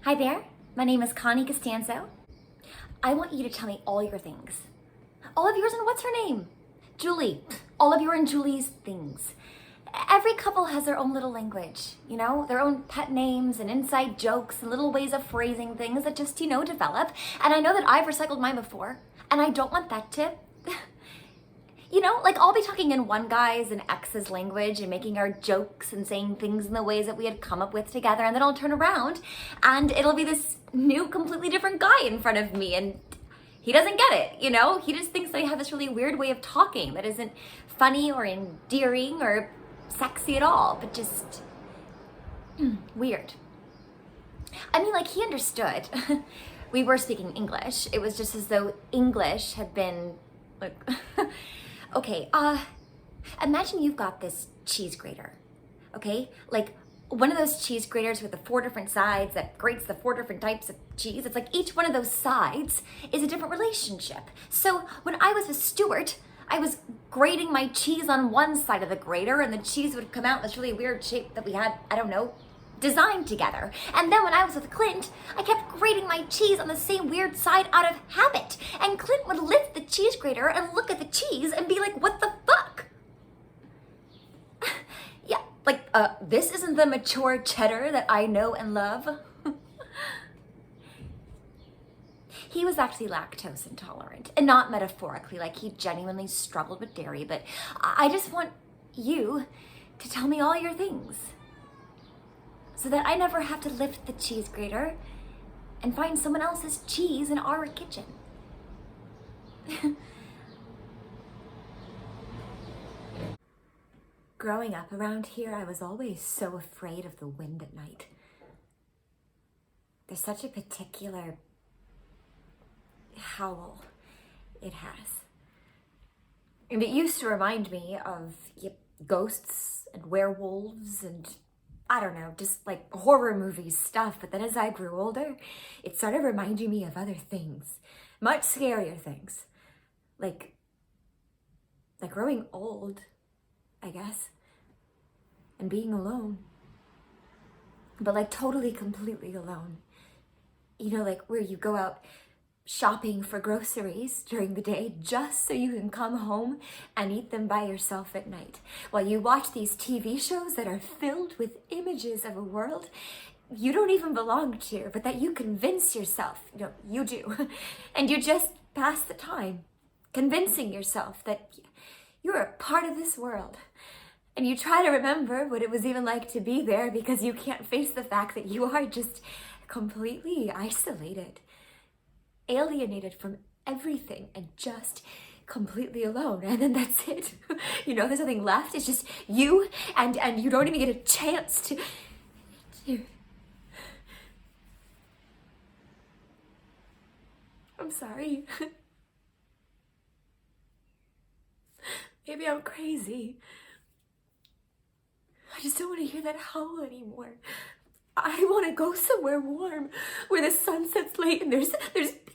Hi there, my name is Connie Costanzo. I want you to tell me all your things. All of yours and what's her name? Julie. All of your and Julie's things. Every couple has their own little language, you know, their own pet names and inside jokes and little ways of phrasing things that just, develop. And I know that I've recycled mine before, and I don't want that to, I'll be talking in one guy's and ex's language and making our jokes and saying things in the ways that we had come up with together, and then I'll turn around and it'll be this new, completely different guy in front of me, and he doesn't get it, He just thinks that I have this really weird way of talking that isn't funny or endearing or sexy at all, but just weird. I mean, he understood. We were speaking English. It was just as though English had been okay, imagine you've got this cheese grater, okay? One of those cheese graters with the 4 different sides that grates the 4 different types of cheese. It's like each one of those sides is a different relationship. So when I was with Stuart, I was grating my cheese on one side of the grater, and the cheese would come out in this really weird shape that we had, designed together. And then when I was with Clint, I kept grating my cheese on the same weird side out of habit. And Clint would lift the cheese grater and look at the cheese and be like, what the fuck? Yeah, this isn't the mature cheddar that I know and love. He was actually lactose intolerant, and not metaphorically, he genuinely struggled with dairy, but I just want you to tell me all your things so that I never have to lift the cheese grater and find someone else's cheese in our kitchen. Growing up around here, I was always so afraid of the wind at night. There's such a particular howl it has. And it used to remind me of ghosts and werewolves and just horror movies stuff. But then as I grew older, it started reminding me of other things, much scarier things, like growing old, I guess, and being alone, but totally, completely alone. Where you go out shopping for groceries during the day just so you can come home and eat them by yourself at night while you watch these TV shows that are filled with images of a world you don't even belong to, but that you convince yourself, you do, and you just pass the time convincing yourself that you're a part of this world. And you try to remember what it was even like to be there because you can't face the fact that you are just completely isolated, alienated from everything, and just completely alone. And then that's it. There's nothing left. It's just you, and you don't even get a chance to I'm sorry. Maybe I'm crazy. I just don't want to hear that howl anymore. I want to go somewhere warm where the sun sets late and there's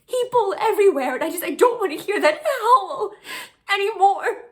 people everywhere, and I don't want to hear that howl anymore.